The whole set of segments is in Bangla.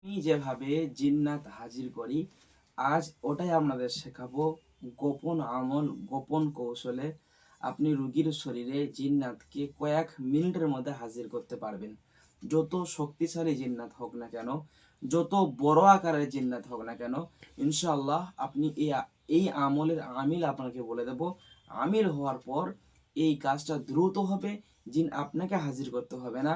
আমি যেভাবে জিন্নাত হাজির করি আজ ওটাই আপনাদের শেখাবো। গোপন আমল, গোপন কৌশলে আপনি রুগীর শরীরে জিন্নাতকে কয়েক মিনিটের মধ্যে হাজির করতে পারবেন। যত শক্তিশালী জিন্নাত হোক না কেন, যত বড় আকারের জিন্নাত হোক না কেন, ইনশাআল্লাহ আপনি এই আমলের আমিল আপনাকে বলে দেব। আমিল হওয়ার পর এই কাজটা দ্রুত হবে, জিন আপনাকে হাজির করতে হবে না।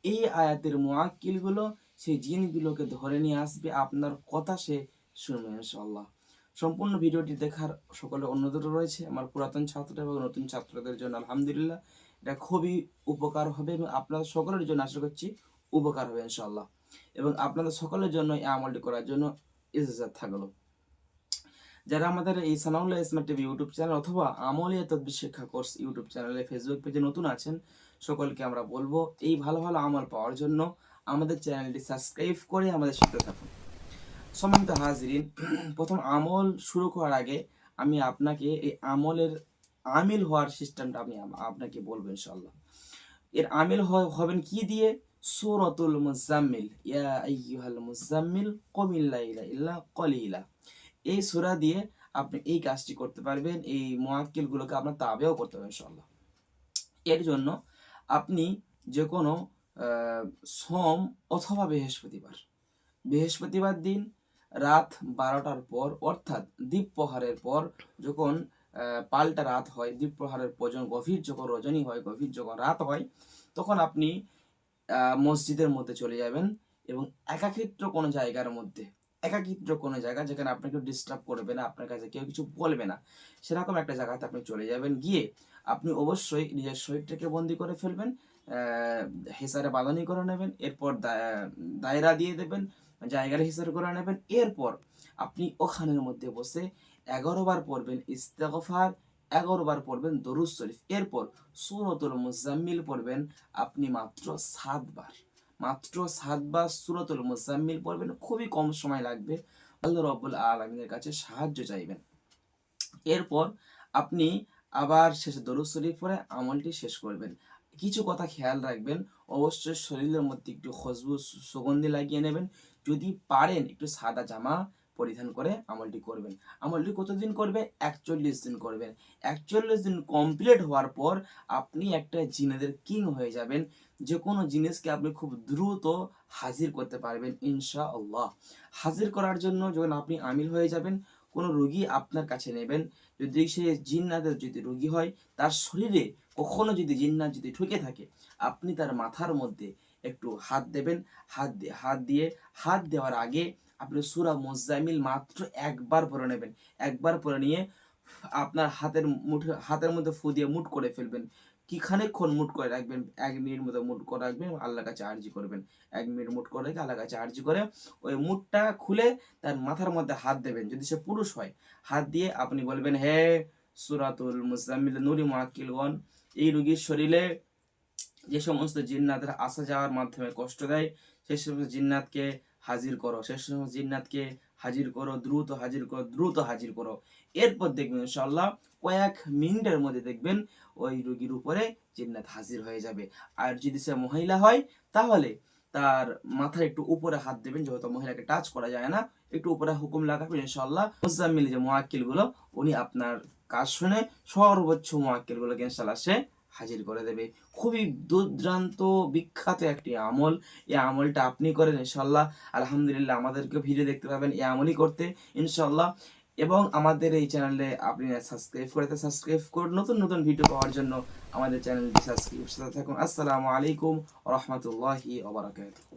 এই আয়াতের মুআক্কিলগুলো সেই জিনগুলোকে ধরে নিয়ে আসবে, আপনার কথা সে শুনবে ইনশাআল্লাহ। সম্পূর্ণ ভিডিওটি দেখার সকলে অনুরোধ রয়েছে আমার পুরাতন ছাত্র এবং নতুন ছাত্রদের জন্য। আলহামদুলিল্লাহ, এটা খুবই উপকার হবে এবং আপনাদের সকলের জন্য আশা করছি উপকার হবে ইনশাআল্লাহ। এবং আপনাদের সকলের জন্য এই আমলটি করার জন্য ইজাজত থাকলো। যারা আমাদের এই সানাউল্লাহ ইসমার্ট টিভি ইউটিউব চ্যানেল অথবা আমলিয়া তদবির শিক্ষা কোর্স ইউটিউব চ্যানেলে ফেসবুক পেজে নতুন আছেন, সকলকে আমরা বলবো এই ভালো ভালো আমল পাওয়ার জন্য আমাদের চ্যানেলটি সাবস্ক্রাইব করে আমাদের সাথে থাকুন। সম্মানিত হাজিরিন, প্রথম আমল শুরু করার আগে আমি আপনাকে এই আমলের আমিল হওয়ার সিস্টেমটা আমি আপনাকে বলবো ইনশাআল্লাহ। এর আমিল হবেন কি দিয়ে? সূরাতুল মুজাম্মিল, ইয়া আইয়ুহাল মুজাম্মিল কুমিল লাইলা ইল্লা কলিলা। এই সূরা দিয়ে আপনি এই কাজটি করতে পারবেন। এই মুআক্কিলগুলোকে আপনার তাবেও করতে হবে ইনশাআল্লাহ। এর জন্য আপনি যে কোনো সোম অথবা বৃহস্পতিবার দিন রাত 12টার পর, অর্থাৎ দ্বীপ্রহরের পর, যখন পাল্টা রাত হয়, দ্বীপ্রহরের পর যখন গভীর যখন রজনী হয়, গভীর যখন রাত হয়, তখন আপনি মসজিদের মধ্যে চলে যাবেন এবং একাকিত্ব কোনো জায়গার মধ্যে, একাকিত্ব কোনো জায়গা যেখানে আপনাকে ডিস্টার্ব করবে না, আপনার কাছে কেউ কিছু বলবে না, সেরকম একটা জায়গাতে আপনি চলে যাবেন। গিয়ে আপনি অবশ্যই নিজের শরীরটাকে বন্দি করে ফেলবেন, হেসারে বাঁধানি করে নেবেন, এরপর দায়রা দিয়ে দেবেন, জায়গার হিসাব করে নেবেন। এরপর আপনি ওখানের মধ্যে বসে 11বার পড়বেন ইস্তেগফার, 11বার পড়বেন দরুদ শরীফ, এরপর সূরাতুল মুজাম্মিল পড়বেন আপনি মাত্র 7বার সূরাতুল মুজাম্মিল পড়বেন। খুবই কম সময় লাগবে। আল্লাহ রাব্বুল আলামিনের কাছে সাহায্য চাইবেন। এরপর আপনি আবার শেষে দরুদ শরীফ পড়ে আমলটি শেষ করবেন। কিছু কথা খেয়াল রাখবেন, অবশ্যই শরীরের মধ্যে একটু খুশবু সুগন্ধি লাগিয়ে নেবেন। যদি পারেন একটু সাদা জামা পরিধান করে আমলটি করবেন। আমলটি কতদিন করবে? 41 দিন করবেন। 41 দিন কমপ্লিট হওয়ার পর আপনি একটা জিনেদের কিং হয়ে যাবেন। যে কোনো জিনিসকে আপনি খুব দ্রুত হাজির করতে পারবেন ইনশাআল্লাহ। হাজির করার জন্য যখন আপনি আমিল হয়ে যাবেন, কোনো রোগী আপনার কাছে নেবেন, যদি সে জিন্নাতের যদি রোগী হয়, তার শরীরে কখনো যদি জিন্নাত যদি ঢুকে থাকে, আপনি তার মাথার মধ্যে একটু হাত দেবেন। হাত দেওয়ার আগে আপনি সূরা মুজাম্মিল মাত্র একবার পড়ে নেবেন। একবার পড়ে নিয়ে আপনার হাতের মধ্যে ফু দিয়ে মুট করে ফেলবেন। কি খানিকক্ষণ মুট করে রাখবেন, 1 মিনিট মতো মুট করে রাখবেন, আল্লাহর কাছে আরজি করবেন। 1 মিনিট মুট করে রেখে আল্লাহর কাছে আরজি করে ওই মুটটা খুলে তার মাথার মধ্যে হাত দেবেন। যদি সে পুরুষ হয়, হাত দিয়ে আপনি বলবেন, হে সূরাতুল মুজাম্মিল নূরি মুআক্কিলগণ, এই রোগীর শরীরে যে সমস্ত জিন্নাতরা আসা যাওয়ার মাধ্যমে কষ্ট দেয়, সেই সমস্ত জিন্নাতকে হাজির করো, সেই সমস্ত জিন্নাতকে হাজির করো, দ্রুত হাজির করো। এরপর দেখবেন ইনশাআল্লাহ কয়েক মিনিটের মধ্যে দেখবেন ওই রোগীর উপরে জিন্নাত হাজির হয়ে যাবে। আর যদি সে মহিলা হয়, তাহলে তার মাথায় একটু উপরে হাত দেবেন, যেহেতু মহিলাকে টাচ করা যায় না, একটু উপরে হুকুম লাগাবেন ইনশাআল্লাহ। মুজাম্মিল যে মুআক্কিল গুলো, উনি আপনার কাজ শুনে সর্বোচ্চ মুআক্কিল গুলোকে ইনশাআল্লাহ সে হাজির করে দেবে। খুবই দুর্দান্ত বিখ্যাত একটি আমল। এই আমলটা আপনি করেন ইনশাআল্লাহ। আলহামদুলিল্লাহ, আমাদেরকে ভিডিও দেখতে পাবেন এই আমলই করতে ইনশাআল্লাহ। এবং আমাদের এই চ্যানেলে আপনি সাবস্ক্রাইব করুন নতুন নতুন ভিডিও পাওয়ার জন্য। আমাদের চ্যানেলটি সাবস্ক্রাইব সাথে থাকুন। আসসালামু আলাইকুম ওয়া রাহমাতুল্লাহি ওয়া বারাকাতুহু।